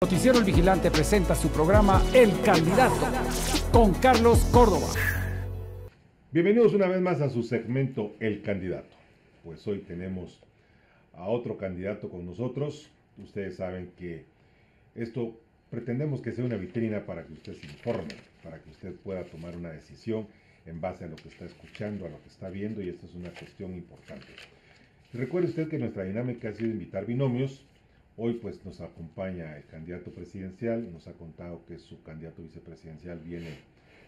Noticiero El Vigilante presenta su programa El Candidato con Carlos Córdoba. Bienvenidos una vez más a su segmento El Candidato. Pues hoy tenemos a otro candidato con nosotros. Ustedes saben que esto pretendemos que sea una vitrina para que usted se informe, para que usted pueda tomar una decisión en base a lo que está escuchando, a lo que está viendo, y esta es una cuestión importante. Recuerde usted que nuestra dinámica ha sido invitar binomios. Hoy pues nos acompaña el candidato presidencial, nos ha contado que su candidato vicepresidencial viene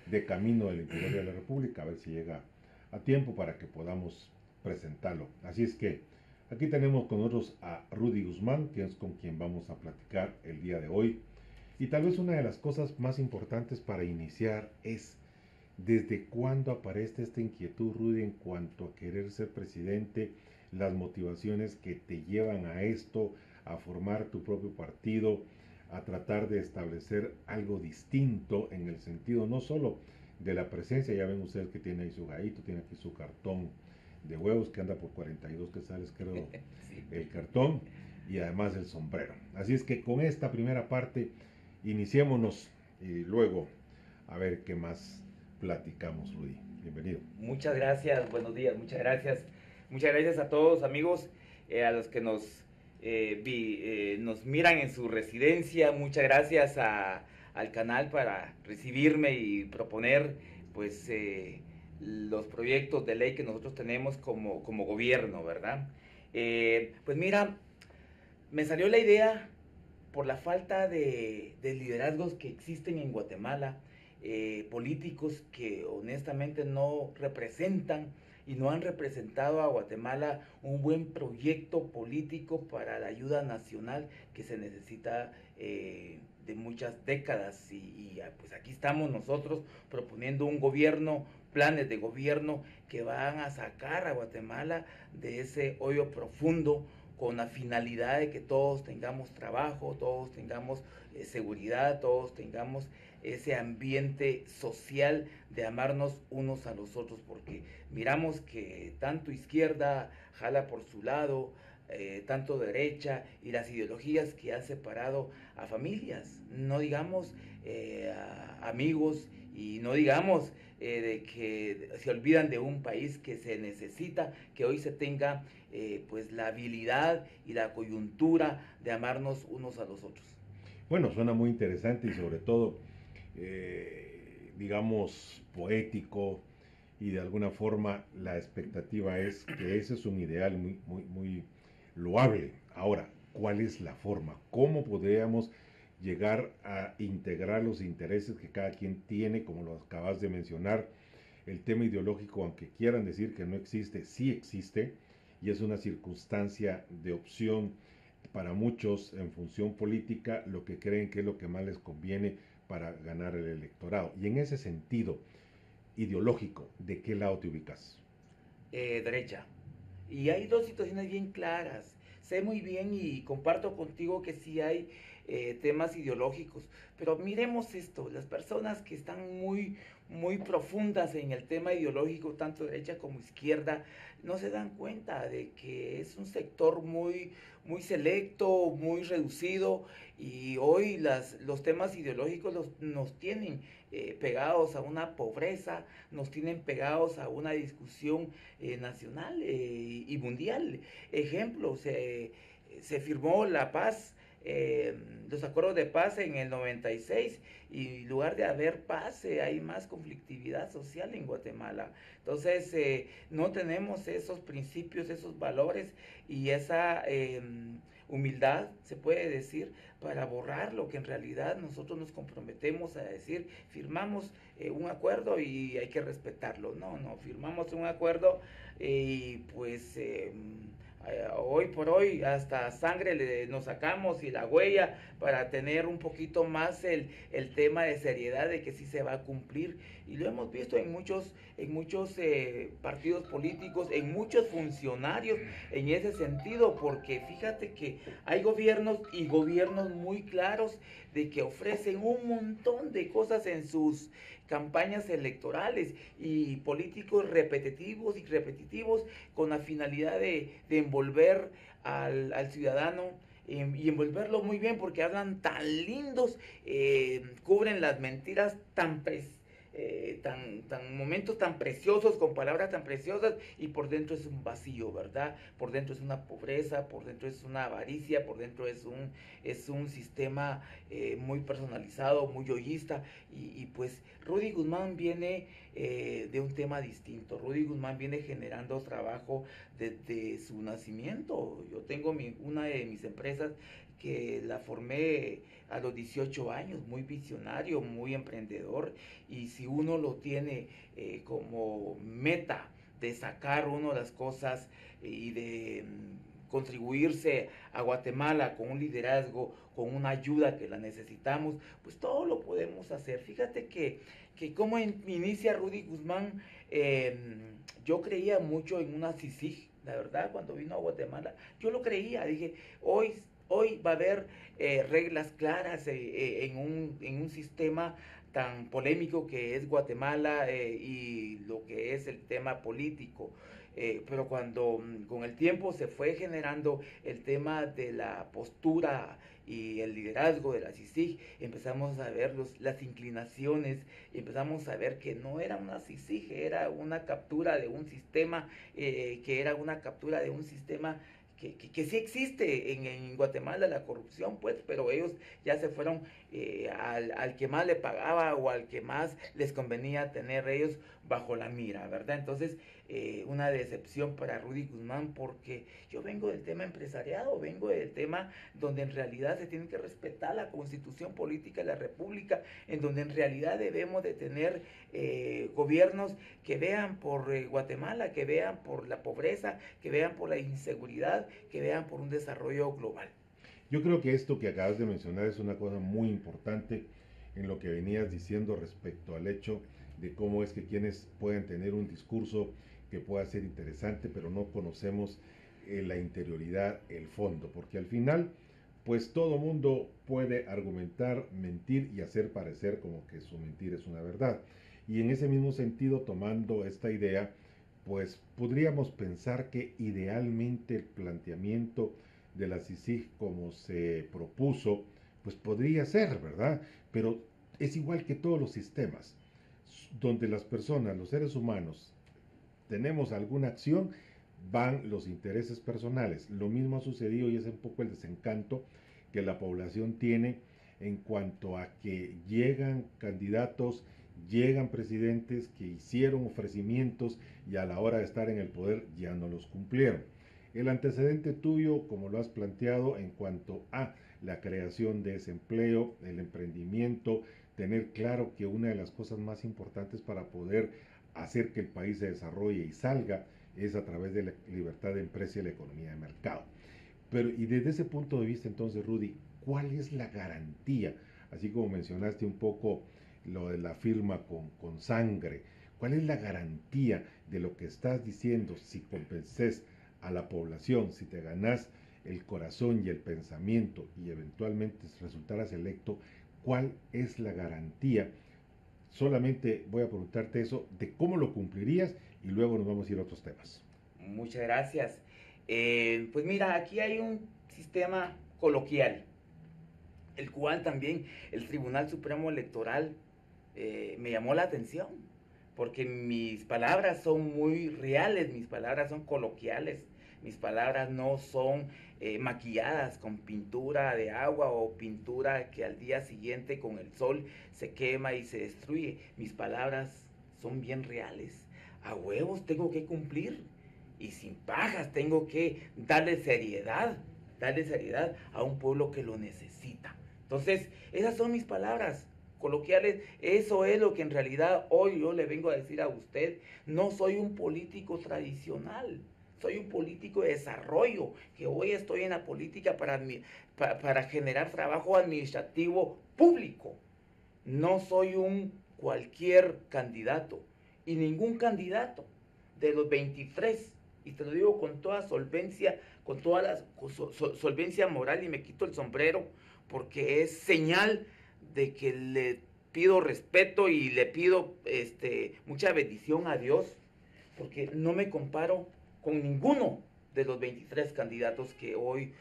de camino del interior de la República, a ver si llega a tiempo para que podamos presentarlo. Así es que aquí tenemos con nosotros a Rudy Guzmán, que es con quien vamos a platicar el día de hoy. Y tal vez una de las cosas más importantes para iniciar es ¿desde cuándo aparece esta inquietud, Rudy, en cuanto a querer ser presidente? Las motivaciones que te llevan a esto, a formar tu propio partido, a tratar de establecer algo distinto en el sentido no solo de la presencia. Ya ven ustedes que tiene ahí su gallito, tiene aquí su cartón de huevos que anda por 42 quetzales, creo, sí, el cartón, y además el sombrero. Así es que con esta primera parte iniciémonos y luego a ver qué más platicamos, Rudy. Bienvenido. Muchas gracias, buenos días, muchas gracias. Muchas gracias a todos, amigos, a los que nos miran en su residencia. Muchas gracias al canal para recibirme y proponer pues los proyectos de ley que nosotros tenemos como gobierno, ¿verdad? Pues mira, me salió la idea por la falta de liderazgos que existen en Guatemala, políticos que honestamente no representan y no han representado a Guatemala un buen proyecto político para la ayuda nacional que se necesita de muchas décadas, y pues aquí estamos nosotros proponiendo un gobierno, planes de gobierno que van a sacar a Guatemala de ese hoyo profundo, con la finalidad de que todos tengamos trabajo, todos tengamos seguridad, todos tengamos ese ambiente social de amarnos unos a los otros, porque miramos que tanto izquierda jala por su lado, tanto derecha, y las ideologías que han separado a familias, no digamos a amigos, y no digamos de que se olvidan de un país que se necesita, que hoy se tenga pues la habilidad y la coyuntura de amarnos unos a los otros. Bueno, suena muy interesante y sobre todo, digamos, poético, y de alguna forma la expectativa es que ese es un ideal muy loable. Ahora, ¿cuál es la forma? ¿Cómo podríamos llegar a integrar los intereses que cada quien tiene, como lo acabas de mencionar? El tema ideológico, aunque quieran decir que no existe, sí existe, y es una circunstancia de opción para muchos en función política, lo que creen que es lo que más les conviene para ganar el electorado. Y en ese sentido ideológico, ¿de qué lado te ubicas? Derecha. Y hay dos situaciones bien claras. Sé muy bien y comparto contigo que sí hay temas ideológicos, pero miremos esto: las personas que están muy profundas en el tema ideológico, tanto derecha como izquierda, no se dan cuenta de que es un sector muy selecto, muy reducido, y hoy los temas ideológicos nos tienen pegados a una pobreza, nos tienen pegados a una discusión nacional y mundial. Ejemplo, se firmó la paz, los acuerdos de paz en el 96, y en lugar de haber paz hay más conflictividad social en Guatemala. Entonces no tenemos esos principios, esos valores y esa humildad, se puede decir, para borrar lo que en realidad nosotros nos comprometemos a decir. Firmamos un acuerdo y hay que respetarlo. No, firmamos un acuerdo y pues hoy por hoy hasta sangre nos sacamos y la huella para tener un poquito más el tema de seriedad de que sí se va a cumplir, y lo hemos visto en muchos partidos políticos, en muchos funcionarios en ese sentido, porque fíjate que hay gobiernos y gobiernos muy claros de que ofrecen un montón de cosas en sus campañas electorales, y políticos repetitivos con la finalidad de envolver al ciudadano y envolverlo muy bien, porque hablan tan lindos, cubren las mentiras momentos tan preciosos, con palabras tan preciosas, y por dentro es un vacío, ¿verdad? Por dentro es una pobreza, por dentro es una avaricia, por dentro es un sistema muy personalizado, muy yoísta, y pues Rudy Guzmán viene de un tema distinto. Rudy Guzmán viene generando trabajo desde su nacimiento. Yo tengo una de mis empresas que la formé a los 18 años, muy visionario, muy emprendedor, y si uno lo tiene como meta de sacar uno de las cosas y de contribuirse a Guatemala con un liderazgo, con una ayuda que la necesitamos, pues todo lo podemos hacer. Fíjate que como inicia Rudy Guzmán, yo creía mucho en una CICIG, la verdad, cuando vino a Guatemala, yo lo creía, dije, hoy va a haber reglas claras en un sistema tan polémico que es Guatemala y lo que es el tema político. Pero cuando con el tiempo se fue generando el tema de la postura y el liderazgo de la CICIG, empezamos a ver las inclinaciones, empezamos a ver que no era una CICIG, era una captura de un sistema, que sí existe en Guatemala la corrupción, pues, pero ellos ya se fueron al que más le pagaba o al que más les convenía tener ellos bajo la mira, ¿verdad? Entonces, una decepción para Rudy Guzmán, porque yo vengo del tema empresariado, vengo del tema donde en realidad se tiene que respetar la constitución política de la república, en donde en realidad debemos de tener gobiernos que vean por Guatemala, que vean por la pobreza, que vean por la inseguridad, que vean por un desarrollo global. Yo creo que esto que acabas de mencionar es una cosa muy importante en lo que venías diciendo respecto al hecho de cómo es que quienes pueden tener un discurso que pueda ser interesante, pero no conocemos la interioridad, el fondo, porque al final, pues todo mundo puede argumentar, mentir y hacer parecer como que su mentir es una verdad. Y en ese mismo sentido, tomando esta idea, pues podríamos pensar que idealmente el planteamiento de la CICIG como se propuso, pues podría ser, ¿verdad? Pero es igual que todos los sistemas, donde las personas, los seres humanos, tenemos alguna acción, van los intereses personales. Lo mismo ha sucedido y es un poco el desencanto que la población tiene en cuanto a que llegan candidatos, llegan presidentes que hicieron ofrecimientos y a la hora de estar en el poder ya no los cumplieron. El antecedente tuyo, como lo has planteado, en cuanto a la creación de ese empleo, el emprendimiento, tener claro que una de las cosas más importantes para poder hacer que el país se desarrolle y salga es a través de la libertad de empresa y la economía de mercado. Pero y desde ese punto de vista entonces, Rudy, ¿cuál es la garantía? Así como mencionaste un poco lo de la firma con sangre, ¿cuál es la garantía de lo que estás diciendo si convences a la población, si te ganas el corazón y el pensamiento y eventualmente resultaras electo? ¿Cuál es la garantía? Solamente voy a preguntarte eso, de cómo lo cumplirías y luego nos vamos a ir a otros temas. Muchas gracias. Pues mira, aquí hay un sistema coloquial, el cual también el Tribunal Supremo Electoral me llamó la atención, porque mis palabras son muy reales, mis palabras son coloquiales, mis palabras no son maquilladas con pintura de agua o pintura que al día siguiente con el sol se quema y se destruye. Mis palabras son bien reales. A huevos tengo que cumplir y sin pajas tengo que darle seriedad a un pueblo que lo necesita. Entonces, esas son mis palabras coloquiales. Eso es lo que en realidad hoy yo le vengo a decir a usted. No soy un político tradicional, soy un político de desarrollo, que hoy estoy en la política para generar trabajo administrativo público. No soy un cualquier candidato, y ningún candidato de los 23, y te lo digo con toda solvencia, con toda la solvencia moral, y me quito el sombrero, porque es señal de que le pido respeto y le pido mucha bendición a Dios, porque no me comparo con ninguno de los 23 candidatos que hoy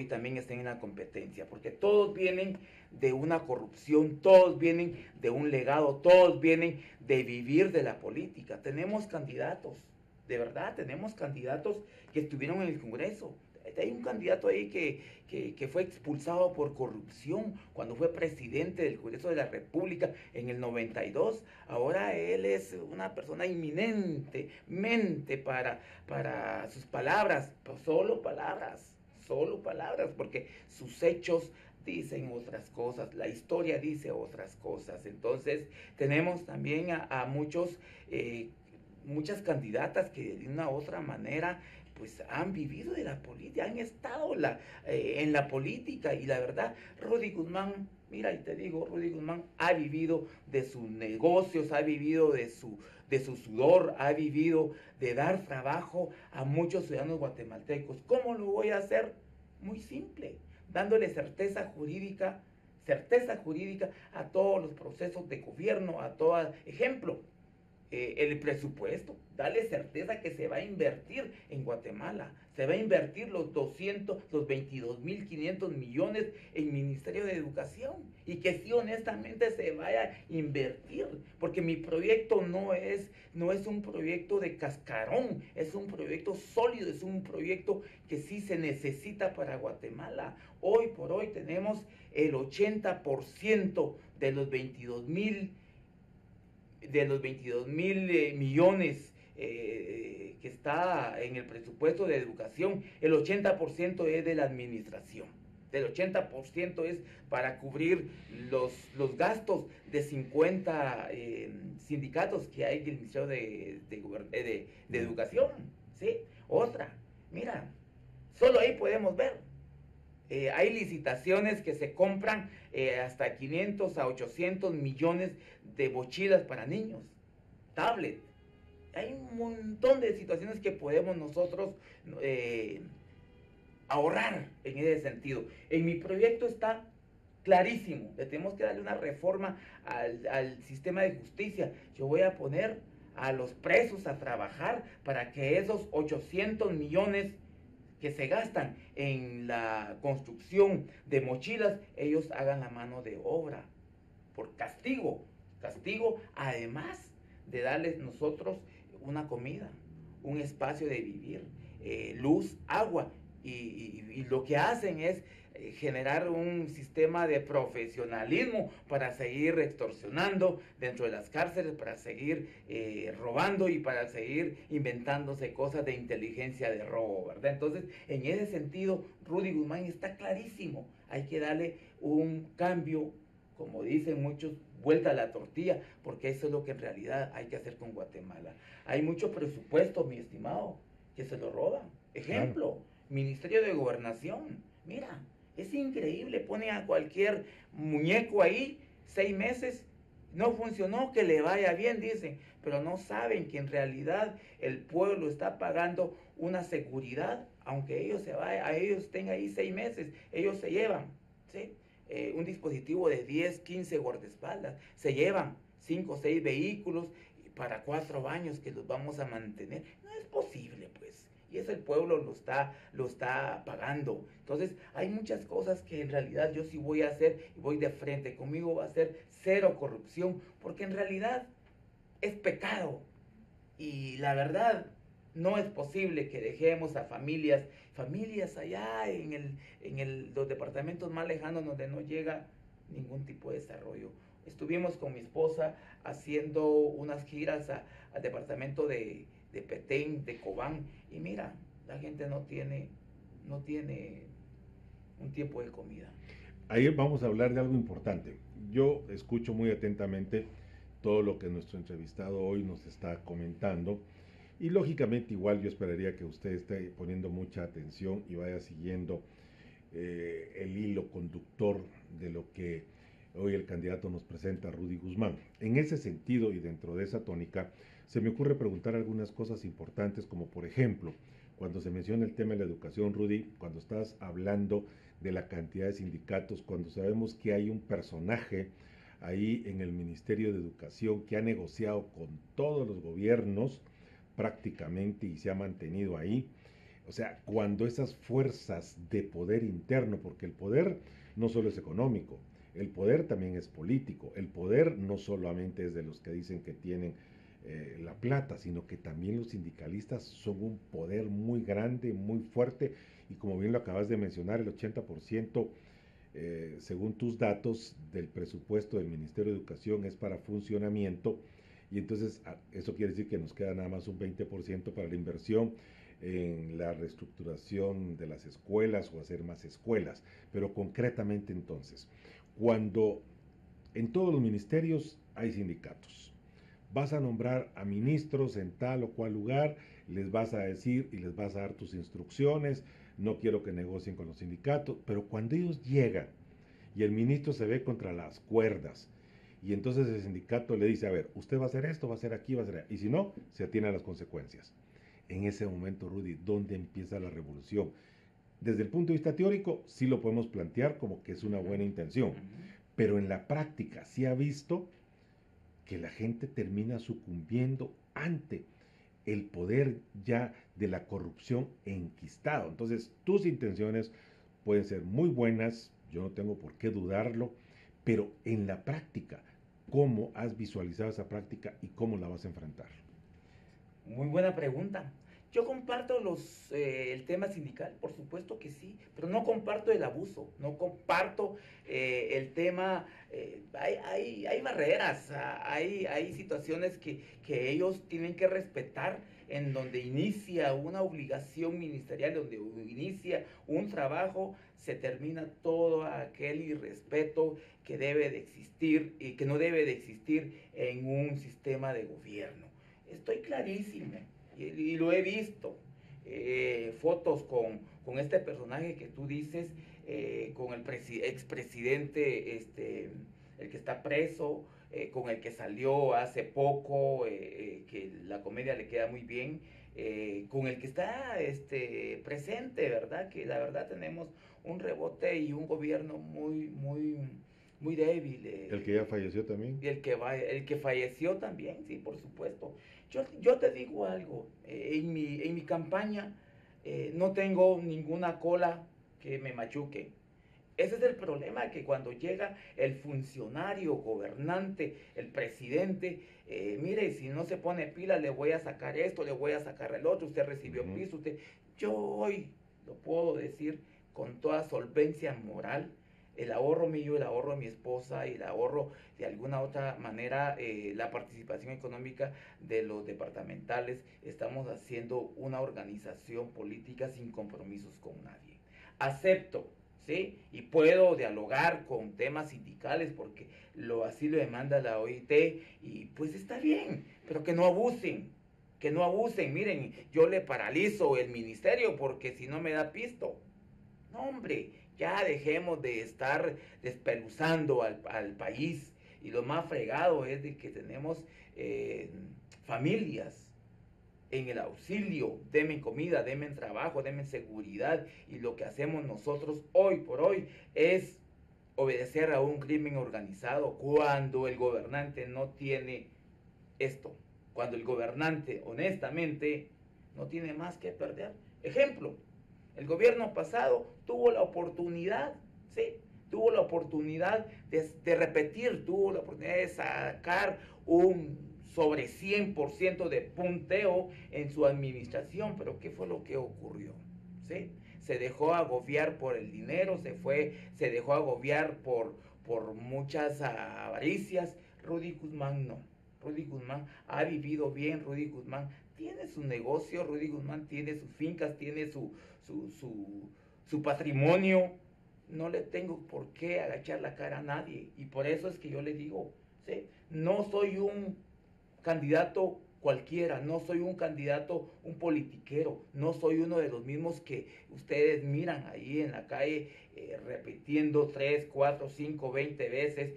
también estén en la competencia, porque todos vienen de una corrupción, todos vienen de un legado, todos vienen de vivir de la política. Tenemos candidatos, de verdad, tenemos candidatos que estuvieron en el Congreso. Hay un candidato ahí que fue expulsado por corrupción cuando fue presidente del Congreso de la República en el 92. Ahora él es una persona inminentemente para sus palabras, pues solo palabras, porque sus hechos dicen otras cosas, la historia dice otras cosas. Entonces tenemos también a muchas candidatas que de una u otra manera pues han vivido de la política, han estado en la política, y la verdad, Rudy Guzmán, mira, y te digo, Rudy Guzmán ha vivido de sus negocios, ha vivido de su sudor, ha vivido de dar trabajo a muchos ciudadanos guatemaltecos. ¿Cómo lo voy a hacer? Muy simple, dándole certeza jurídica a todos los procesos de gobierno, a todo ejemplo. El presupuesto, dale certeza que se va a invertir en Guatemala, se va a invertir los 22.500 millones en Ministerio de Educación, y que sí honestamente se vaya a invertir, porque mi proyecto no es un proyecto de cascarón, es un proyecto sólido, es un proyecto que sí se necesita para Guatemala. Hoy por hoy tenemos el 80% de los 22.000 millones que está en el presupuesto de educación. El 80% es de la administración, del 80% es para cubrir los gastos de 50 sindicatos que hay en el Ministerio de Educación, ¿sí? Otra, mira, solo ahí podemos ver. Hay licitaciones que se compran hasta 500 a 800 millones de mochilas para niños, tablet. Hay un montón de situaciones que podemos nosotros ahorrar en ese sentido. En mi proyecto está clarísimo, le tenemos que darle una reforma al sistema de justicia. Yo voy a poner a los presos a trabajar para que esos 800 millones que se gastan en la construcción de mochilas, ellos hagan la mano de obra, por castigo, además de darles nosotros una comida, un espacio de vivir, luz, agua, y lo que hacen es generar un sistema de profesionalismo para seguir extorsionando dentro de las cárceles, para seguir robando y para seguir inventándose cosas de inteligencia de robo, ¿verdad? Entonces, en ese sentido, Rudy Guzmán está clarísimo. Hay que darle un cambio, como dicen muchos, vuelta a la tortilla, porque eso es lo que en realidad hay que hacer con Guatemala. Hay mucho presupuesto, mi estimado, que se lo roban. Ejemplo, claro. Ministerio de Gobernación, mira, es increíble, pone a cualquier muñeco ahí, 6 meses, no funcionó, que le vaya bien, dicen, pero no saben que en realidad el pueblo está pagando una seguridad, aunque ellos ellos estén ahí 6 meses, ellos se llevan, ¿sí? Un dispositivo de 10, 15 guardaespaldas, se llevan 5 o 6 vehículos para 4 años que los vamos a mantener. No es posible, pues. Y eso el pueblo lo está pagando. Entonces, hay muchas cosas que en realidad yo sí voy a hacer, y voy de frente. Conmigo va a ser cero corrupción, porque en realidad es pecado. Y la verdad, no es posible que dejemos a familias allá en los departamentos más lejanos donde no llega ningún tipo de desarrollo. Estuvimos con mi esposa haciendo unas giras al departamento de Petén, de Cobán, y mira, la gente no tiene un tiempo de comida. Ahí vamos a hablar de algo importante. Yo escucho muy atentamente todo lo que nuestro entrevistado hoy nos está comentando, y lógicamente igual yo esperaría que usted esté poniendo mucha atención y vaya siguiendo el hilo conductor de lo que hoy el candidato nos presenta, Rudy Guzmán. En ese sentido y dentro de esa tónica, se me ocurre preguntar algunas cosas importantes, como por ejemplo, cuando se menciona el tema de la educación, Rudy, cuando estás hablando de la cantidad de sindicatos, cuando sabemos que hay un personaje ahí en el Ministerio de Educación que ha negociado con todos los gobiernos prácticamente y se ha mantenido ahí, O sea, cuando esas fuerzas de poder interno, porque el poder no solo es económico, el poder también es político, el poder no solamente es de los que dicen que tienen la plata, sino que también los sindicalistas son un poder muy grande, muy fuerte, y como bien lo acabas de mencionar, el 80%, según tus datos, del presupuesto del Ministerio de Educación es para funcionamiento, y entonces eso quiere decir que nos queda nada más un 20% para la inversión en la reestructuración de las escuelas o hacer más escuelas. Pero concretamente entonces, cuando en todos los ministerios hay sindicatos, vas a nombrar a ministros en tal o cual lugar, les vas a decir y les vas a dar tus instrucciones, no quiero que negocien con los sindicatos, pero cuando ellos llegan y el ministro se ve contra las cuerdas, y entonces el sindicato le dice, a ver, usted va a hacer esto, va a hacer aquí, va a hacer allá, y si no, se atiene a las consecuencias. En ese momento, Rudy, ¿dónde empieza la revolución? Desde el punto de vista teórico, sí lo podemos plantear como que es una buena intención, pero en la práctica sí ha visto que la gente termina sucumbiendo ante el poder ya de la corrupción enquistado. Entonces, tus intenciones pueden ser muy buenas, yo no tengo por qué dudarlo, pero en la práctica, ¿cómo has visualizado esa práctica y cómo la vas a enfrentar? Muy buena pregunta. Yo comparto el tema sindical, por supuesto que sí, pero no comparto el abuso, no comparto el tema, hay barreras, hay situaciones que ellos tienen que respetar, en donde inicia una obligación ministerial, donde inicia un trabajo, se termina todo aquel irrespeto que debe de existir y que no debe de existir en un sistema de gobierno. Estoy clarísimo y lo he visto. Fotos con este personaje que tú dices, con el expresidente, el que está preso, con el que salió hace poco, que la comedia le queda muy bien, con el que está presente, ¿verdad? Que la verdad tenemos un rebote y un gobierno muy débil. ¿El que ya falleció también? El que falleció también, sí, por supuesto. Yo te digo algo, en mi campaña no tengo ninguna cola que me machuque. Ese es el problema, que cuando llega el funcionario gobernante, el presidente, mire, si no se pone pila, le voy a sacar esto, le voy a sacar el otro, usted recibió piso, yo hoy lo puedo decir con toda solvencia moral, el ahorro mío, el ahorro de mi esposa y el ahorro de alguna otra manera, la participación económica de los departamentales, estamos haciendo una organización política sin compromisos con nadie. Acepto, ¿sí? Y puedo dialogar con temas sindicales porque así lo demanda la OIT y pues está bien, pero que no abusen. Que no abusen, miren, yo le paralizo el ministerio porque si no me da pisto. No, hombre, ya dejemos de estar despeluzando al país. Y lo más fregado es de que tenemos familias en el auxilio, denme comida, denme trabajo, denme seguridad. Y lo que hacemos nosotros hoy por hoy es obedecer a un crimen organizado cuando el gobernante no tiene esto. Cuando el gobernante, honestamente, no tiene más que perder. Ejemplo, el gobierno pasado tuvo la oportunidad, ¿sí? Tuvo la oportunidad de repetir, tuvo la oportunidad de sacar un sobre 100% de punteo en su administración, pero ¿qué fue lo que ocurrió? ¿Sí? Se dejó agobiar por el dinero, se dejó agobiar por muchas avaricias. Rudy Guzmán no. Rudy Guzmán ha vivido bien, Rudy Guzmán tiene su negocio, Rudy Guzmán tiene sus fincas, tiene su patrimonio. No le tengo por qué agachar la cara a nadie. Y por eso es que yo le digo, ¿sí? No soy un candidato cualquiera, no soy un candidato, un politiquero, no soy uno de los mismos que ustedes miran ahí en la calle repitiendo 3, 4, 5, 20 veces,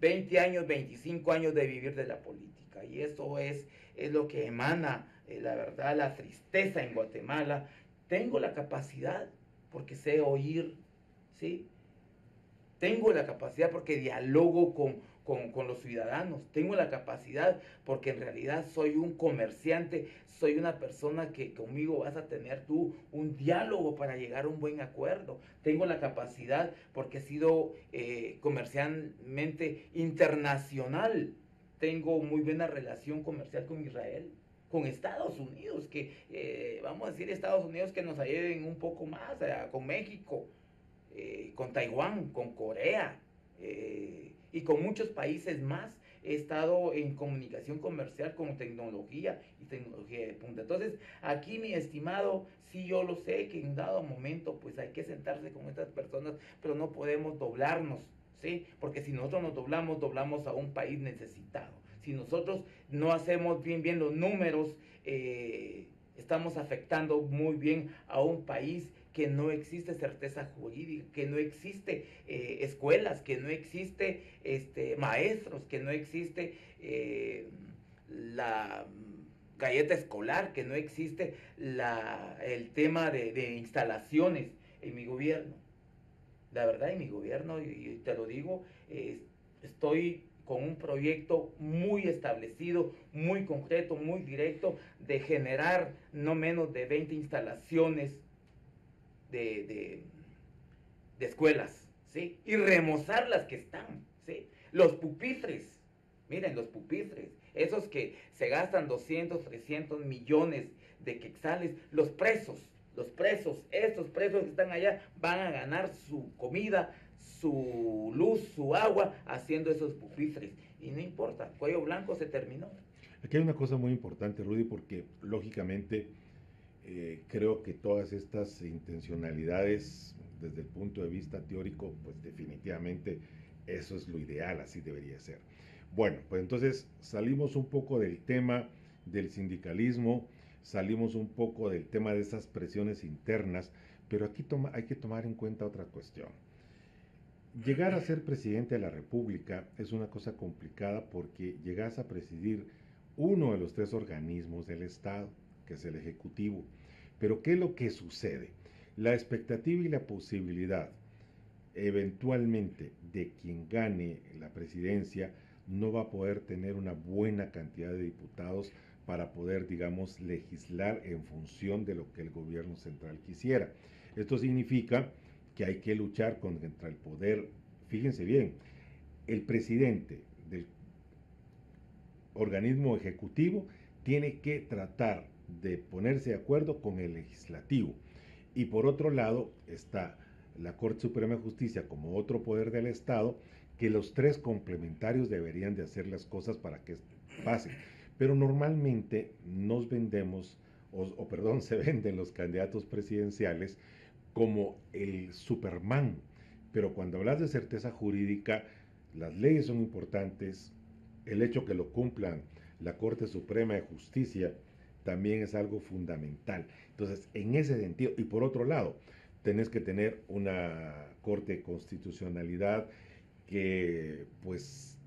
20 años, 25 años de vivir de la política. Y eso es lo que emana, la verdad, la tristeza en Guatemala. Tengo la capacidad, porque sé oír, ¿sí? tengo la capacidad porque dialogo con los ciudadanos, tengo la capacidad porque en realidad soy un comerciante, soy una persona que conmigo vas a tener tú un diálogo para llegar a un buen acuerdo, tengo la capacidad porque he sido comercialmente internacional, tengo muy buena relación comercial con Israel, con Estados Unidos, que vamos a decir Estados Unidos que nos ayuden un poco más, con México, con Taiwán, con Corea y con muchos países más. He estado en comunicación comercial con tecnología y tecnología de punta. Entonces, aquí, mi estimado, sí, yo lo sé que en dado momento pues hay que sentarse con estas personas, pero no podemos doblarnos, ¿sí? Porque si nosotros nos doblamos, doblamos a un país necesitado. Si nosotros no hacemos bien los números, estamos afectando muy bien a un país que no existe certeza jurídica, que no existe escuelas, que no existe maestros, que no existe la galleta escolar, que no existe el tema de instalaciones en mi gobierno. La verdad, en mi gobierno, y te lo digo, estoy con un proyecto muy establecido, muy concreto, muy directo, de generar no menos de 20 instalaciones de escuelas, ¿sí? Y remozar las que están, ¿sí? Los pupitres, miren, los pupitres, esos que se gastan 200, 300 millones de quetzales, los presos, estos presos que están allá van a ganar su comida, su luz, su agua, haciendo esos pupitres. Y no importa, Cuello Blanco se terminó. Aquí hay una cosa muy importante, Rudy, porque lógicamente creo que todas estas intencionalidades, desde el punto de vista teórico, pues definitivamente eso es lo ideal, así debería ser. Bueno, pues entonces salimos un poco del tema del sindicalismo, salimos un poco del tema de esas presiones internas, pero aquí hay que tomar en cuenta otra cuestión. Llegar a ser presidente de la República es una cosa complicada porque llegas a presidir uno de los tres organismos del Estado, que es el Ejecutivo. Pero ¿qué es lo que sucede? La expectativa y la posibilidad eventualmente de quien gane la presidencia no va a poder tener una buena cantidad de diputados para poder, digamos, legislar en función de lo que el gobierno central quisiera. Esto significa que hay que luchar contra el poder. Fíjense bien, el presidente del organismo ejecutivo tiene que tratar de ponerse de acuerdo con el legislativo. Y por otro lado está la Corte Suprema de Justicia como otro poder del Estado, que los tres complementarios deberían de hacer las cosas para que pasen. Pero normalmente nos vendemos, se venden los candidatos presidenciales como el Superman. Pero cuando hablas de certeza jurídica, las leyes son importantes, el hecho que lo cumplan la Corte Suprema de Justicia también es algo fundamental. Entonces, en ese sentido, y por otro lado, tenés que tener una Corte de Constitucionalidad que pues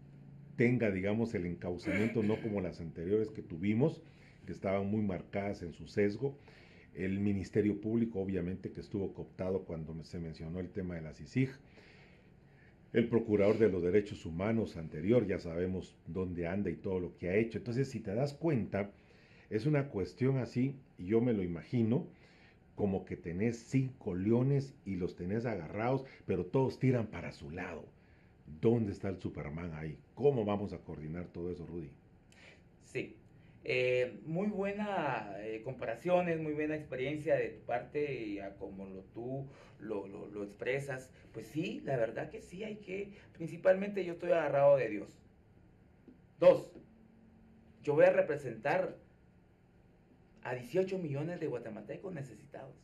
tenga, digamos, el encauzamiento no como las anteriores que tuvimos, que estaban muy marcadas en su sesgo. El Ministerio Público, obviamente, que estuvo cooptado cuando se mencionó el tema de la CICIG. El Procurador de los Derechos Humanos anterior, ya sabemos dónde anda y todo lo que ha hecho. Entonces, si te das cuenta, es una cuestión así, y yo me lo imagino, como que tenés 5 leones y los tenés agarrados, pero todos tiran para su lado. ¿Dónde está el Superman ahí? ¿Cómo vamos a coordinar todo eso, Rudy? Sí, muy buena comparaciones, muy buena experiencia de tu parte, como tú lo expresas. Pues sí, la verdad que sí, principalmente yo estoy agarrado de Dios. 2, yo voy a representar a 18 millones de guatemaltecos necesitados.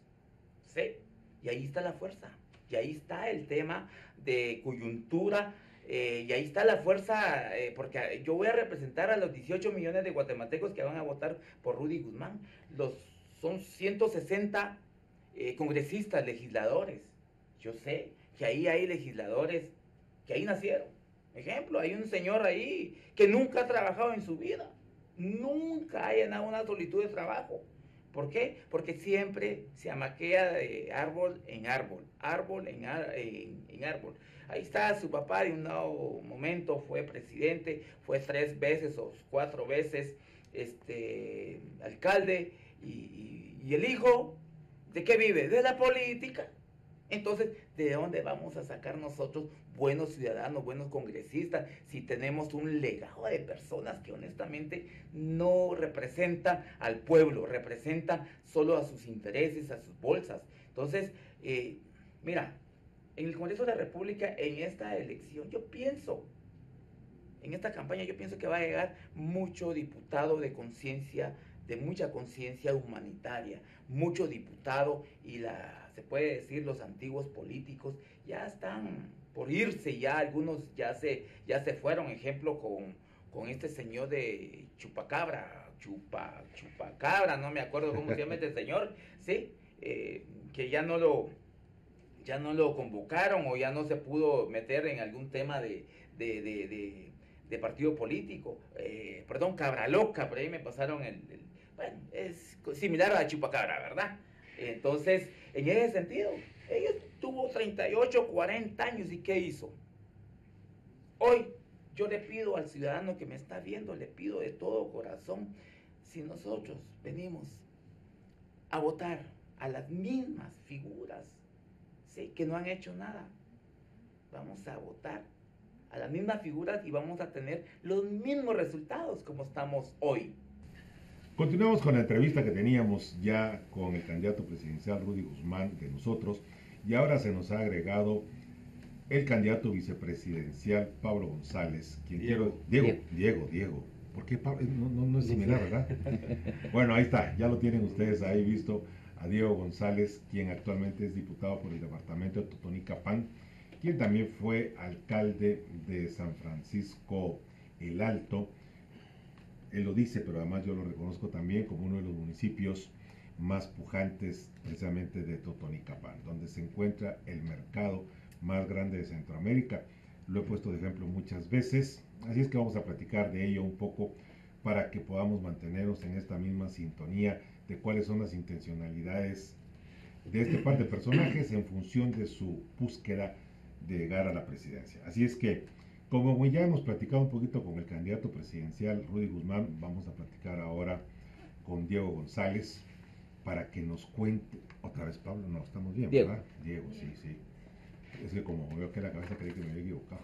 Sí, y ahí está la fuerza, y ahí está el tema de coyuntura, y ahí está la fuerza, porque yo voy a representar a los 18 millones de guatemaltecos que van a votar por Rudy Guzmán. Son 160 congresistas, legisladores. Yo sé que ahí hay legisladores que ahí nacieron. Ejemplo, hay un señor ahí que nunca ha trabajado en su vida, nunca ha llenado una solicitud de trabajo, ¿Por qué? Porque siempre se amaquea de árbol en árbol, árbol en árbol. Ahí está su papá, de un momento fue presidente, fue 3 veces o 4 veces alcalde, y el hijo, ¿de qué vive? De la política. Entonces, ¿de dónde vamos a sacar nosotros buenos ciudadanos, buenos congresistas, si tenemos un legado de personas que honestamente no representan al pueblo, representan solo a sus intereses, a sus bolsas? Entonces, mira, en el Congreso de la República, en esta elección, en esta campaña, yo pienso que va a llegar mucho diputado de conciencia, de mucha conciencia humanitaria, mucho diputado, y se puede decir, los antiguos políticos ya están por irse, ya algunos ya se fueron. Ejemplo con este señor de Chupacabra, no me acuerdo cómo se llama este señor, ¿sí? Que ya no lo convocaron, o ya no se pudo meter en algún tema de partido político. Perdón, Cabra Loca, por ahí me pasaron bueno, es similar a la Chupacabra, ¿verdad? Entonces, en ese sentido, ella tuvo 38, 40 años, ¿y qué hizo? Hoy, yo le pido al ciudadano que me está viendo, le pido de todo corazón, si nosotros venimos a votar a las mismas figuras, ¿sí?, que no han hecho nada, vamos a votar a las mismas figuras y vamos a tener los mismos resultados como estamos hoy. Continuamos con la entrevista que teníamos ya con el candidato presidencial Rudy Guzmán de nosotros, y ahora se nos ha agregado el candidato vicepresidencial Pablo González, quien Diego. ¿Por qué Pablo? No es similar, ¿verdad? Bueno, ahí está, ya lo tienen ustedes ahí visto a Diego González, quien actualmente es diputado por el departamento de Totonicapán, quien también fue alcalde de San Francisco el Alto. Él lo dice, pero además yo lo reconozco también como uno de los municipios más pujantes precisamente de Totonicapán, donde se encuentra el mercado más grande de Centroamérica. Lo he puesto de ejemplo muchas veces, así es que vamos a platicar de ello un poco para que podamos mantenernos en esta misma sintonía de cuáles son las intencionalidades de este par de personajes en función de su búsqueda de llegar a la presidencia. Así es que, como ya hemos platicado un poquito con el candidato presidencial Rudy Guzmán, vamos a platicar ahora con Diego González para que nos cuente. Otra vez, Pablo, no, estamos bien, Diego. ¿verdad? Diego, sí. Es que como veo que la cabeza creí que me había equivocado.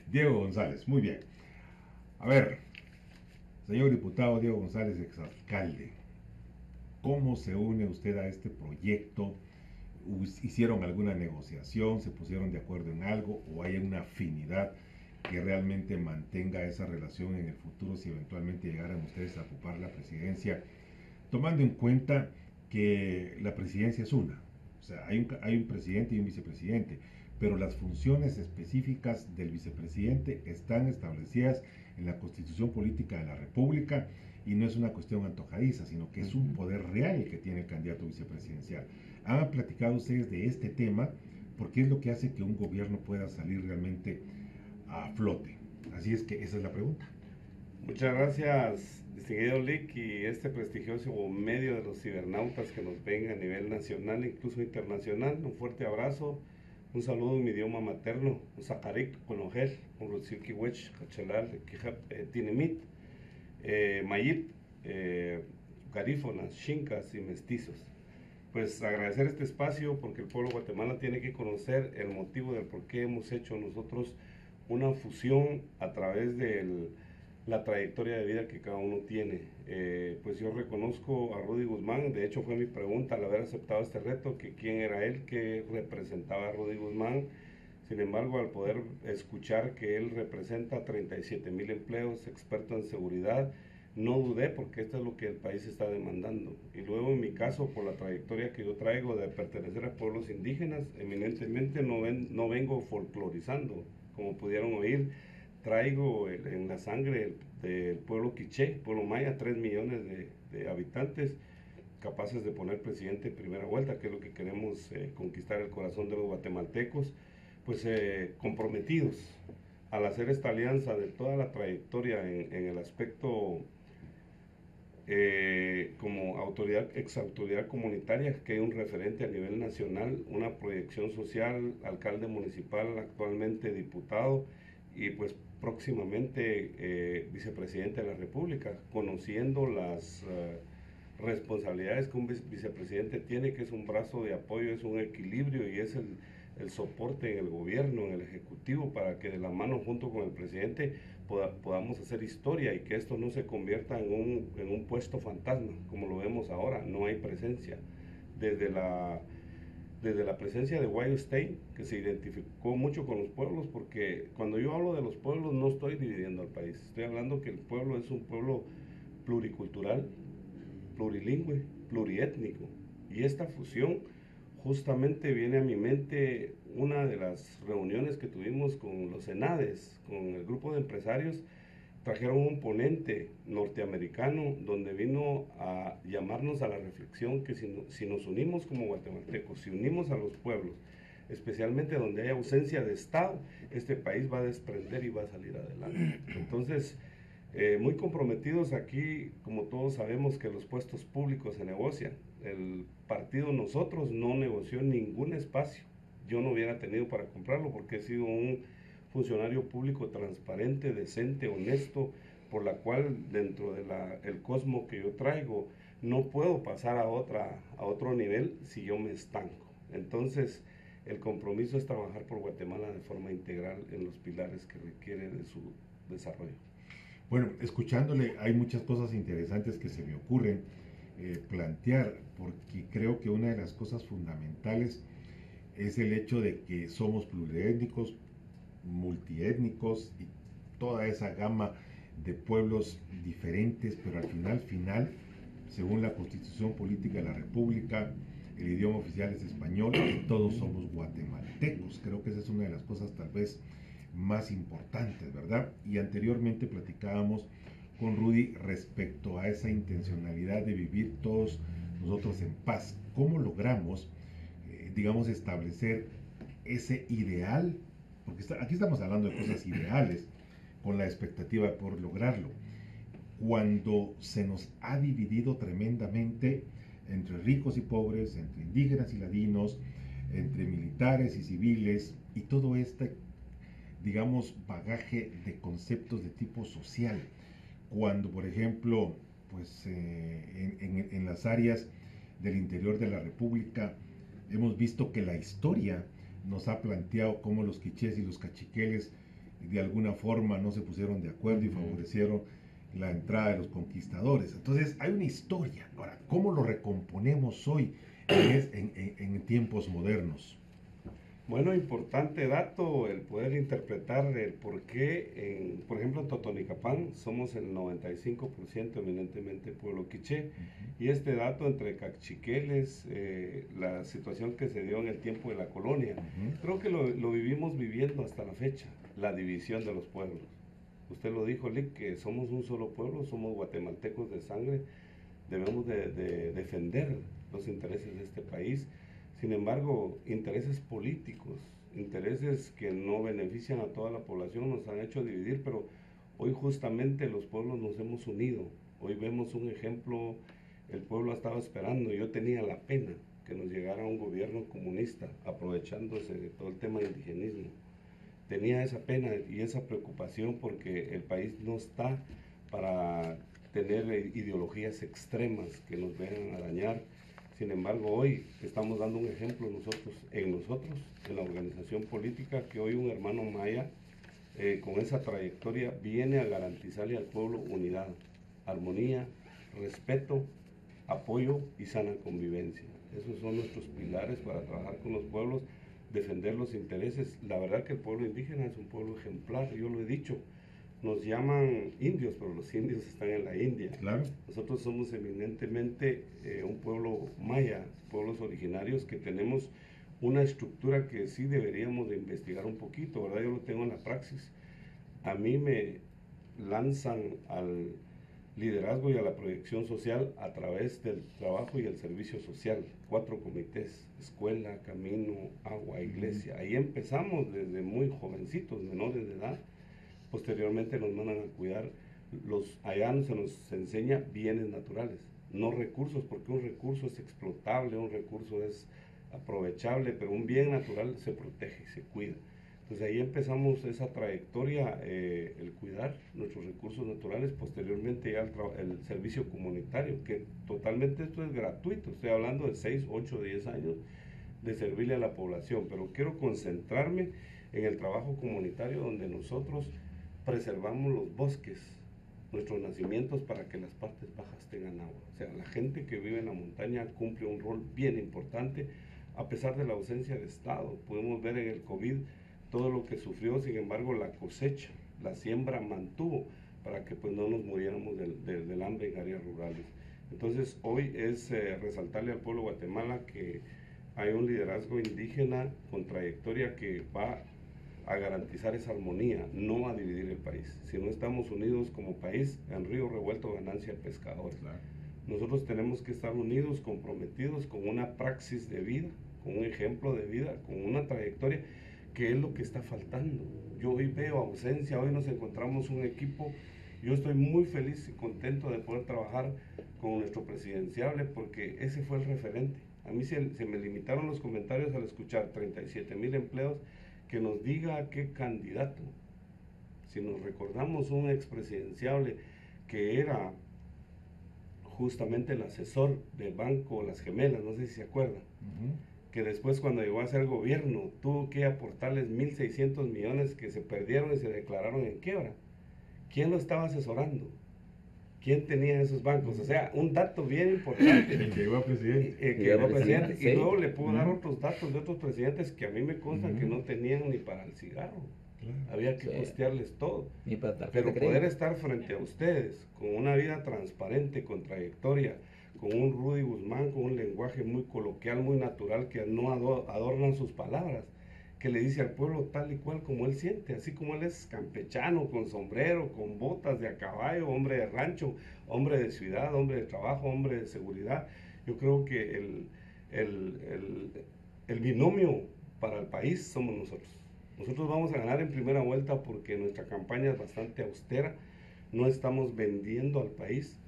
Diego González, muy bien. A ver, señor diputado Diego González, exalcalde, ¿cómo se une usted a este proyecto? ¿Hicieron alguna negociación? ¿Se pusieron de acuerdo en algo? ¿O hay una afinidad que realmente mantenga esa relación en el futuro si eventualmente llegaran ustedes a ocupar la presidencia? Tomando en cuenta que la presidencia es una, o sea, hay un presidente y un vicepresidente, pero las funciones específicas del vicepresidente están establecidas en la Constitución Política de la República, y no es una cuestión antojadiza, sino que es un poder real el que tiene el candidato vicepresidencial. ¿Han platicado ustedes de este tema? Porque es lo que hace que un gobierno pueda salir realmente a flote. Así es que esa es la pregunta. Muchas gracias, distinguido Lick, y este prestigioso medio de los cibernautas que nos ven a nivel nacional e incluso internacional. Un fuerte abrazo, un saludo en mi idioma materno, un sacarik, conogel, un rutzilki wech, cachalal, quijap, tinemit, mayit, garífonas, chincas y mestizos. Pues agradecer este espacio porque el pueblo de Guatemala tiene que conocer el motivo del por qué hemos hecho nosotros una fusión a través de la trayectoria de vida que cada uno tiene. Pues yo reconozco a Rudy Guzmán, de hecho fue mi pregunta al haber aceptado este reto, que quién era él, qué representaba a Rudy Guzmán. Sin embargo, al poder escuchar que él representa 37,000 empleos, experto en seguridad, no dudé, porque esto es lo que el país está demandando. Y luego en mi caso, por la trayectoria que yo traigo de pertenecer a pueblos indígenas, eminentemente no vengo folclorizando, como pudieron oír. Traigo en la sangre del pueblo quiché, pueblo maya, 3 millones de habitantes, capaces de poner presidente en primera vuelta, que es lo que queremos, conquistar el corazón de los guatemaltecos, pues comprometidos al hacer esta alianza de toda la trayectoria en el aspecto como autoridad, exautoridad comunitaria, que hay un referente a nivel nacional, una proyección social, alcalde municipal, actualmente diputado, y pues próximamente vicepresidente de la República, conociendo las responsabilidades que un vicepresidente tiene, que es un brazo de apoyo, es un equilibrio y es el soporte en el gobierno, en el ejecutivo, para que de la mano junto con el presidente podamos hacer historia y que esto no se convierta en un puesto fantasma, como lo vemos ahora. No hay presencia. Desde la presencia de Ohio State, que se identificó mucho con los pueblos, porque cuando yo hablo de los pueblos no estoy dividiendo al país, estoy hablando que el pueblo es un pueblo pluricultural, plurilingüe, pluriétnico, y esta fusión justamente viene a mi mente una de las reuniones que tuvimos con los ENADES, con el grupo de empresarios. Trajeron un ponente norteamericano donde vino a llamarnos a la reflexión que si nos unimos como guatemaltecos, si unimos a los pueblos, especialmente donde hay ausencia de Estado, este país va a desprender y va a salir adelante. Entonces, muy comprometidos aquí, como todos sabemos que los puestos públicos se negocian. El partido Nosotros no negoció ningún espacio. Yo no hubiera tenido para comprarlo porque he sido un funcionario público transparente, decente, honesto, por la cual dentro del cosmo que yo traigo no puedo pasar a otro nivel si yo me estanco. Entonces, el compromiso es trabajar por Guatemala de forma integral en los pilares que requiere de su desarrollo. Bueno, escuchándole hay muchas cosas interesantes que se me ocurren plantear, porque creo que una de las cosas fundamentales es el hecho de que somos pluriétnicos, multiétnicos y toda esa gama de pueblos diferentes, pero al final, según la Constitución Política de la República, el idioma oficial es español y todos somos guatemaltecos. Creo que esa es una de las cosas tal vez más importantes, ¿verdad? Y anteriormente platicábamos con Rudy respecto a esa intencionalidad de vivir todos nosotros en paz. ¿Cómo logramos, digamos, establecer ese ideal? Porque aquí estamos hablando de cosas ideales, con la expectativa de poder lograrlo. Cuando se nos ha dividido tremendamente entre ricos y pobres, entre indígenas y ladinos, entre militares y civiles, y todo este, digamos, bagaje de conceptos de tipo social. Cuando, por ejemplo, pues en las áreas del interior de la República hemos visto que la historia nos ha planteado cómo los quichés y los cachiqueles de alguna forma no se pusieron de acuerdo y favorecieron la entrada de los conquistadores. Entonces hay una historia. Ahora, ¿cómo lo recomponemos hoy en tiempos modernos? Bueno, importante dato el poder interpretar el por qué, por ejemplo, en Totonicapán somos el 95% eminentemente pueblo quiché, y este dato entre cachiqueles, la situación que se dio en el tiempo de la colonia, creo que lo vivimos viviendo hasta la fecha, la división de los pueblos. Usted lo dijo, Lick, que somos un solo pueblo, somos guatemaltecos de sangre, debemos de defender los intereses de este país. Sin embargo, intereses políticos, intereses que no benefician a toda la población nos han hecho dividir, pero hoy justamente los pueblos nos hemos unido. Hoy vemos un ejemplo, el pueblo estaba esperando, yo tenía la pena que nos llegara un gobierno comunista aprovechándose de todo el tema de indigenismo. Tenía esa pena y esa preocupación porque el país no está para tener ideologías extremas que nos vengan a dañar. Sin embargo, hoy estamos dando un ejemplo nosotros, en la organización política, que hoy un hermano maya, con esa trayectoria, viene a garantizarle al pueblo unidad, armonía, respeto, apoyo y sana convivencia. Esos son nuestros pilares para trabajar con los pueblos, defender los intereses. La verdad que el pueblo indígena es un pueblo ejemplar, yo lo he dicho. Nos llaman indios, pero los indios están en la India. Claro. Nosotros somos eminentemente un pueblo maya, pueblos originarios que tenemos una estructura que sí deberíamos de investigar un poquito, ¿verdad? Yo lo tengo en la praxis. A mí me lanzan al liderazgo y a la proyección social a través del trabajo y el servicio social. 4 comités, escuela, camino, agua, iglesia. Ahí empezamos desde muy jovencitos, menores de edad. Posteriormente nos mandan a cuidar allá se nos enseña bienes naturales, no recursos, porque un recurso es explotable, un recurso es aprovechable, pero un bien natural se protege, se cuida. Entonces ahí empezamos esa trayectoria, el cuidar nuestros recursos naturales, posteriormente ya el servicio comunitario, que totalmente esto es gratuito, estoy hablando de 6, 8, 10 años de servirle a la población, pero quiero concentrarme en el trabajo comunitario donde nosotros preservamos los bosques, nuestros nacimientos para que las partes bajas tengan agua. O sea, la gente que vive en la montaña cumple un rol bien importante a pesar de la ausencia de Estado. Podemos ver en el COVID todo lo que sufrió, sin embargo la cosecha, la siembra mantuvo para que pues no nos muriéramos del hambre en áreas rurales. Entonces hoy es resaltarle al pueblo de Guatemala que hay un liderazgo indígena con trayectoria que va a garantizar esa armonía, no a dividir el país. Si no estamos unidos como país, en río revuelto ganancia el pescador. Claro. Nosotros tenemos que estar unidos, comprometidos con una praxis de vida, con un ejemplo de vida, con una trayectoria, que es lo que está faltando. Yo hoy veo ausencia, hoy nos encontramos un equipo, yo estoy muy feliz y contento de poder trabajar con nuestro presidenciable, porque ese fue el referente. A mí se me limitaron los comentarios al escuchar 37,000 empleos, que nos diga qué candidato. Si nos recordamos un expresidenciable que era justamente el asesor del Banco Las Gemelas, no sé si se acuerdan, que después cuando llegó a ser gobierno tuvo que aportarles 1.600 millones que se perdieron y se declararon en quiebra. ¿Quién lo estaba asesorando? ¿Quién tenía esos bancos? O sea, un dato bien importante. El que llegó a presidente. Que llegó a presidente. Y luego le puedo dar otros datos de otros presidentes que a mí me constan que no tenían ni para el cigarro. Había que costearles todo. Pero poder estar frente a ustedes con una vida transparente, con trayectoria, con un Rudy Guzmán, con un lenguaje muy coloquial, muy natural, que no adornan sus palabras, que le dice al pueblo tal y cual como él siente, así como él es campechano, con sombrero, con botas de a caballo, hombre de rancho, hombre de ciudad, hombre de trabajo, hombre de seguridad. Yo creo que el binomio para el país somos nosotros. Nosotros vamos a ganar en primera vuelta porque nuestra campaña es bastante austera, no estamos vendiendo al país.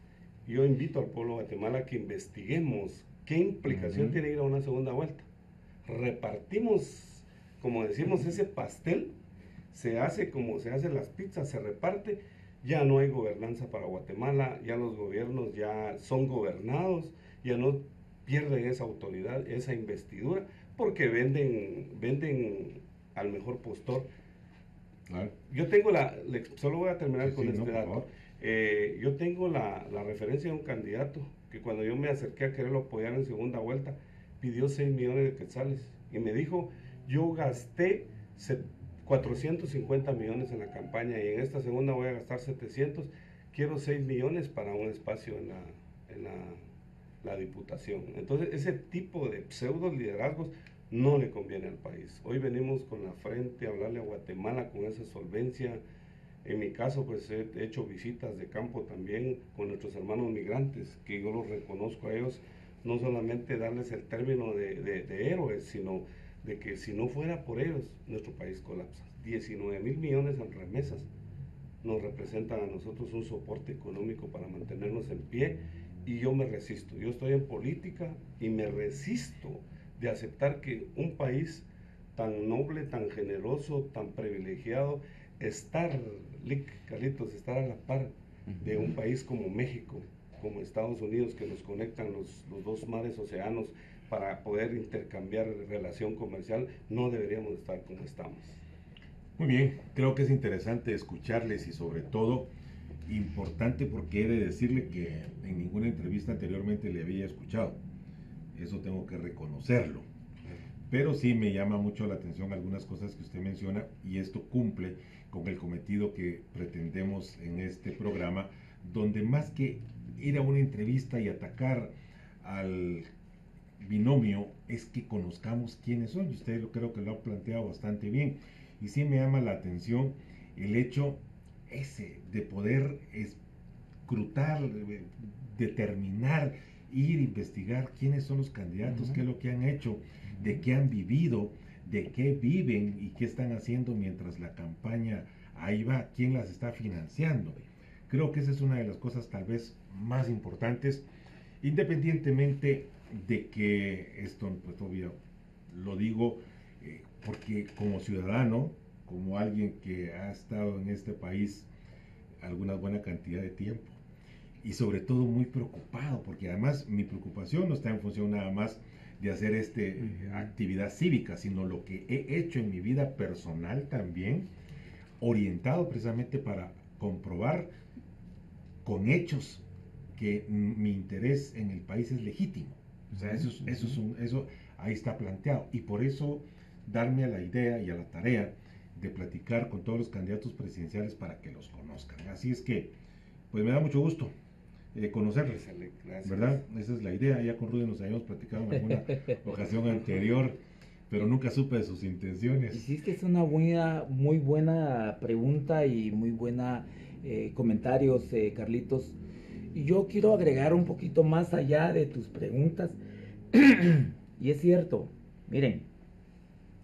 Yo invito al pueblo de Guatemala a que investiguemos qué implicación tiene ir a una segunda vuelta. Repartimos, como decimos, ese pastel, se hace como se hacen las pizzas, se reparte, ya no hay gobernanza para Guatemala, ya los gobiernos ya son gobernados, ya no pierden esa autoridad, esa investidura, porque venden al mejor postor. Claro. Yo tengo solo voy a terminar con este dato. Yo tengo la referencia de un candidato que cuando yo me acerqué a quererlo apoyar en segunda vuelta, pidió 6 millones de quetzales y me dijo: yo gasté 450 millones en la campaña y en esta segunda voy a gastar 700, quiero 6 millones para un espacio en la diputación. Entonces ese tipo de pseudo liderazgos no le conviene al país. Hoy venimos con la frente a hablarle a Guatemala con esa solvencia. En mi caso, pues he hecho visitas de campo también con nuestros hermanos migrantes, que yo los reconozco a ellos, no solamente darles el término de héroes, sino de que si no fuera por ellos, nuestro país colapsa. 19,000 millones en remesas nos representan a nosotros un soporte económico para mantenernos en pie, y yo me resisto. Yo estoy en política y me resisto de aceptar que un país tan noble, tan generoso, tan privilegiado, Carlitos, estar a la par de un país como México, como Estados Unidos, que nos conectan los dos mares, océanos, para poder intercambiar relación comercial, no deberíamos estar como estamos. Muy bien, creo que es interesante escucharles y sobre todo importante porque he de decirle que en ninguna entrevista anteriormente le había escuchado. Eso tengo que reconocerlo. Pero sí me llama mucho la atención algunas cosas que usted menciona, y esto cumple con el cometido que pretendemos en este programa, donde más que ir a una entrevista y atacar al binomio, es que conozcamos quiénes son, y usted creo que lo ha planteado bastante bien. Y sí me llama la atención el hecho ese de poder escrutar, determinar, ir a investigar quiénes son los candidatos, qué es lo que han hecho, de qué han vivido, de qué viven y qué están haciendo mientras la campaña ahí va, quién las está financiando. Creo que esa es una de las cosas tal vez más importantes, independientemente de que esto, pues todavía lo digo porque como ciudadano, como alguien que ha estado en este país alguna buena cantidad de tiempo, y sobre todo muy preocupado, porque además mi preocupación no está en función nada más de hacer actividad cívica, sino lo que he hecho en mi vida personal también, orientado precisamente para comprobar con hechos que mi interés en el país es legítimo. O sea, eso ahí está planteado. Y por eso darme a la idea y a la tarea de platicar con todos los candidatos presidenciales para que los conozcan. Así es que, pues me da mucho gusto conocerlos, ¿verdad? Esa es la idea. Ya con Rudy nos habíamos platicado en alguna ocasión anterior, pero nunca supe de sus intenciones. Hiciste una muy buena pregunta y muy buena comentarios, Carlitos. Y yo quiero agregar un poquito más allá de tus preguntas. Y es cierto, miren,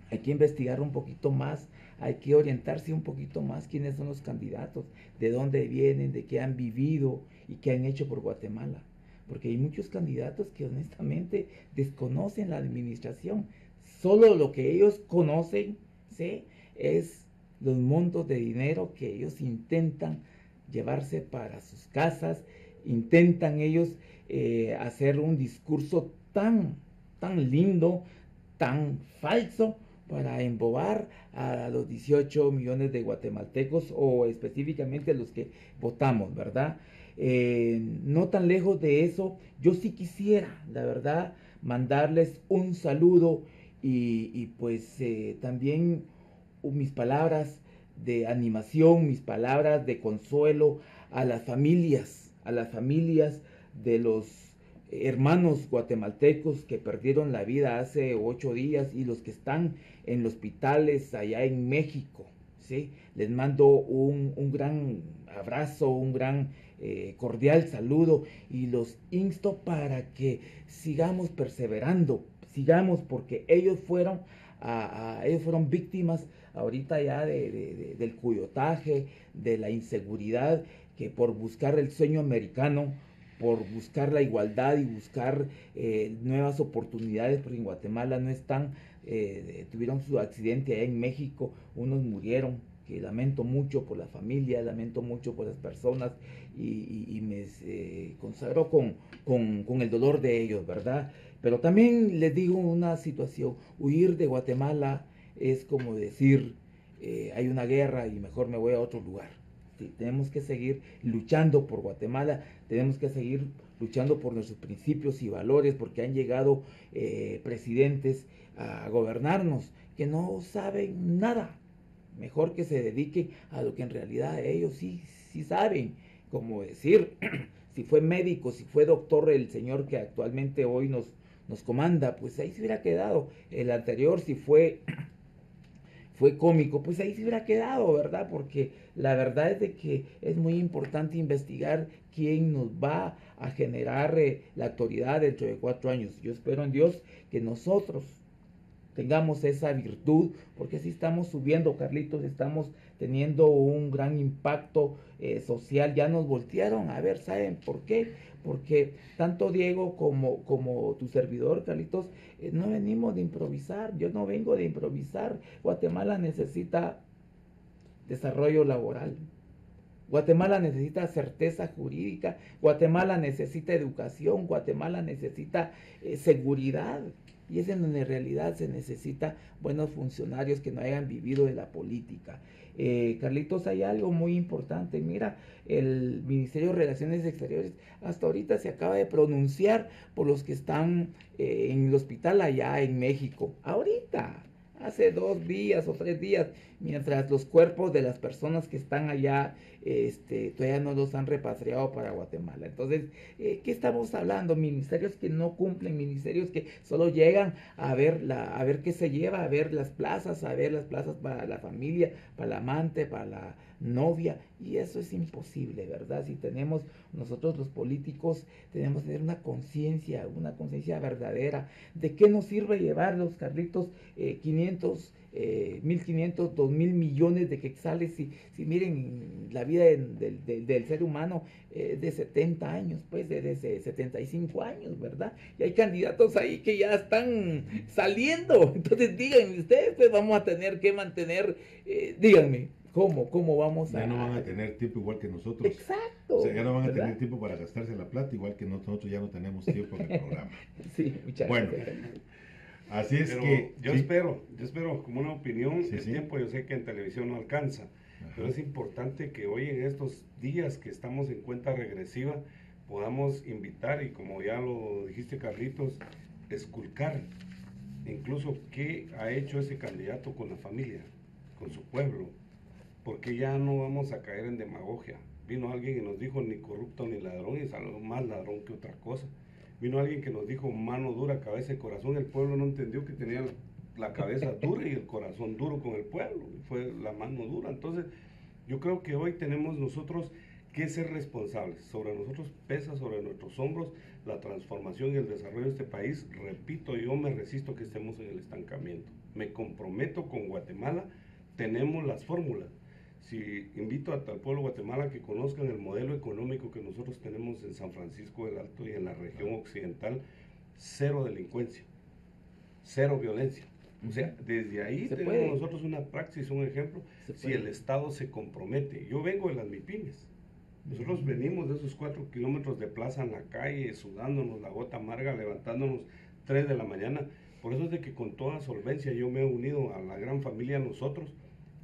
hay que investigar un poquito más, hay que orientarse un poquito más quiénes son los candidatos, de dónde vienen, de qué han vivido y qué han hecho por Guatemala. Porque hay muchos candidatos que honestamente desconocen la administración. Solo lo que ellos conocen, ¿sí?, es los montos de dinero que ellos intentan llevarse para sus casas, intentan ellos hacer un discurso tan lindo, tan falso, para embobar a los 18 millones de guatemaltecos, o específicamente a los que votamos, ¿verdad? No tan lejos de eso, yo sí quisiera, la verdad, mandarles un saludo y pues también mis palabras de animación, mis palabras de consuelo a las familias de los hermanos guatemaltecos que perdieron la vida hace 8 días y los que están en los hospitales allá en México, ¿sí? Les mando un gran abrazo, un gran cordial saludo, y los insto para que sigamos perseverando, sigamos, porque ellos fueron víctimas ahorita ya del coyotaje, de la inseguridad, que por buscar el sueño americano, por buscar la igualdad y buscar nuevas oportunidades, porque en Guatemala no están, tuvieron su accidente allá en México, unos murieron, que lamento mucho por la familia, lamento mucho por las personas, y me consagro con el dolor de ellos, ¿verdad? Pero también les digo una situación: huir de Guatemala es como decir, hay una guerra y mejor me voy a otro lugar. Sí, tenemos que seguir luchando por Guatemala, tenemos que seguir luchando por nuestros principios y valores, porque han llegado presidentes a gobernarnos que no saben nada. Mejor que se dediquen a lo que en realidad ellos sí saben. Como decir, si fue médico, si fue doctor el señor que actualmente hoy nos comanda, pues ahí se hubiera quedado. El anterior, si fue cómico, pues ahí se hubiera quedado, ¿verdad? Porque la verdad es de que es muy importante investigar quién nos va a generar la autoridad dentro de 4 años. Yo espero en Dios que nosotros tengamos esa virtud, porque si estamos subiendo, Carlitos, estamos teniendo un gran impacto social. Ya nos voltearon a ver, ¿saben por qué? Porque tanto Diego como tu servidor, Carlitos, no venimos de improvisar. Yo no vengo de improvisar. Guatemala necesita desarrollo laboral, Guatemala necesita certeza jurídica, Guatemala necesita educación, Guatemala necesita seguridad. Y es en donde en realidad se necesita buenos funcionarios que no hayan vivido de la política. Carlitos, hay algo muy importante. Mira, el Ministerio de Relaciones Exteriores hasta ahorita se acaba de pronunciar por los que están en el hospital allá en México. Ahorita, hace 2 días o 3 días, mientras los cuerpos de las personas que están allá todavía no los han repatriado para Guatemala. Entonces, ¿qué estamos hablando? Ministerios que no cumplen, ministerios que solo llegan a ver qué se lleva, a ver las plazas para la familia, para la amante, para la novia, y eso es imposible, ¿verdad? Si tenemos nosotros los políticos, tenemos que tener una conciencia verdadera. ¿De qué nos sirve llevarlos, Carlitos, 500 1.500, 2.000 millones de quetzales. Si miren, la vida del ser humano de 70 años, pues de 75 años, ¿verdad? Y hay candidatos ahí que ya están saliendo. Entonces díganme ustedes, pues vamos a tener que mantener, díganme, ¿cómo vamos a...? Ya no van a tener tiempo igual que nosotros. Exacto. O sea, ya no van a ¿verdad? tener tiempo para gastarse la plata, igual que nosotros ya no tenemos tiempo en el programa. Sí, muchas Bueno, gracias. así es Pero que... yo sí. espero como una opinión, Sí, el sí. tiempo yo sé que en televisión no alcanza, Ajá. pero es importante que hoy en estos días que estamos en cuenta regresiva podamos invitar, y como ya lo dijiste Carlitos, esculcar incluso qué ha hecho ese candidato con la familia, con su pueblo, porque ya no vamos a caer en demagogia. Vino alguien y nos dijo ni corrupto ni ladrón, y es algo más ladrón que otra cosa. Vino alguien que nos dijo mano dura, cabeza y corazón. El pueblo no entendió que tenía la cabeza dura y el corazón duro con el pueblo. Fue la mano dura. Entonces, yo creo que hoy tenemos nosotros que ser responsables. Sobre nosotros pesa, sobre nuestros hombros, la transformación y el desarrollo de este país. Repito, yo me resisto a que estemos en el estancamiento. Me comprometo con Guatemala. Tenemos las fórmulas. Si invito al pueblo de Guatemala que conozcan el modelo económico que nosotros tenemos en San Francisco del Alto y en la región occidental, cero delincuencia, cero violencia. O sea, desde ahí tenemos nosotros una praxis, un ejemplo, si el Estado se compromete. Yo vengo de las MIPIMES. Nosotros venimos de esos 4 kilómetros de plaza en la calle, sudándonos la gota amarga, levantándonos 3 de la mañana. Por eso es de que con toda solvencia yo me he unido a la gran familia Nosotros,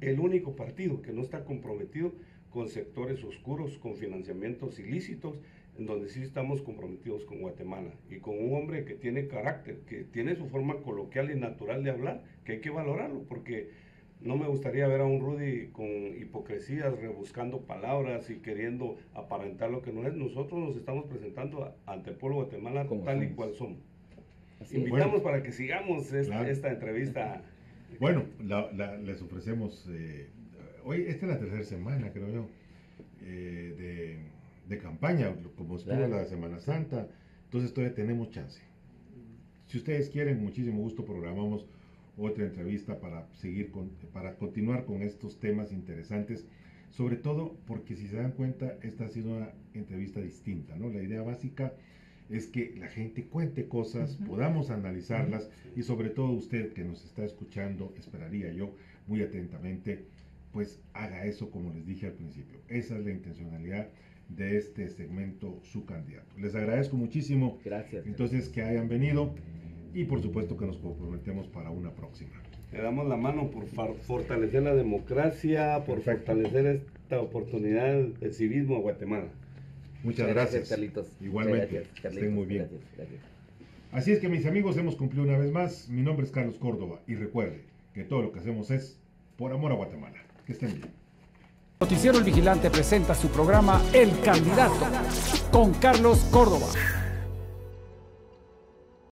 el único partido que no está comprometido con sectores oscuros, con financiamientos ilícitos, en donde sí estamos comprometidos con Guatemala y con un hombre que tiene carácter, que tiene su forma coloquial y natural de hablar, que hay que valorarlo, porque no me gustaría ver a un Rudy con hipocresías, rebuscando palabras y queriendo aparentar lo que no es. Nosotros nos estamos presentando ante el pueblo de Guatemala tal y cual somos. Invitamos para que sigamos esta entrevista. Bueno, les ofrecemos, hoy esta es la 3ª semana, creo yo, de campaña, como estuvo la Semana Santa, entonces todavía tenemos chance. Si ustedes quieren, muchísimo gusto, programamos otra entrevista para para continuar con estos temas interesantes, sobre todo porque si se dan cuenta, esta ha sido una entrevista distinta, ¿no? La idea básica es que la gente cuente cosas, podamos analizarlas, y sobre todo usted que nos está escuchando, esperaría yo muy atentamente, pues haga eso como les dije al principio. Esa es la intencionalidad de este segmento Su Candidato. Les agradezco muchísimo. Gracias. Entonces, que hayan venido, y por supuesto que nos comprometemos para una próxima. Le damos la mano por fortalecer la democracia, por fortalecer esta oportunidad del civismo a Guatemala. Muchas gracias. Carlitos. Igualmente. Gracias, Carlitos. Estén muy bien. Gracias. Así es que, mis amigos, hemos cumplido una vez más. Mi nombre es Carlos Córdoba, y recuerde que todo lo que hacemos es por amor a Guatemala. Que estén bien. Noticiero El Vigilante presenta su programa El Candidato con Carlos Córdoba.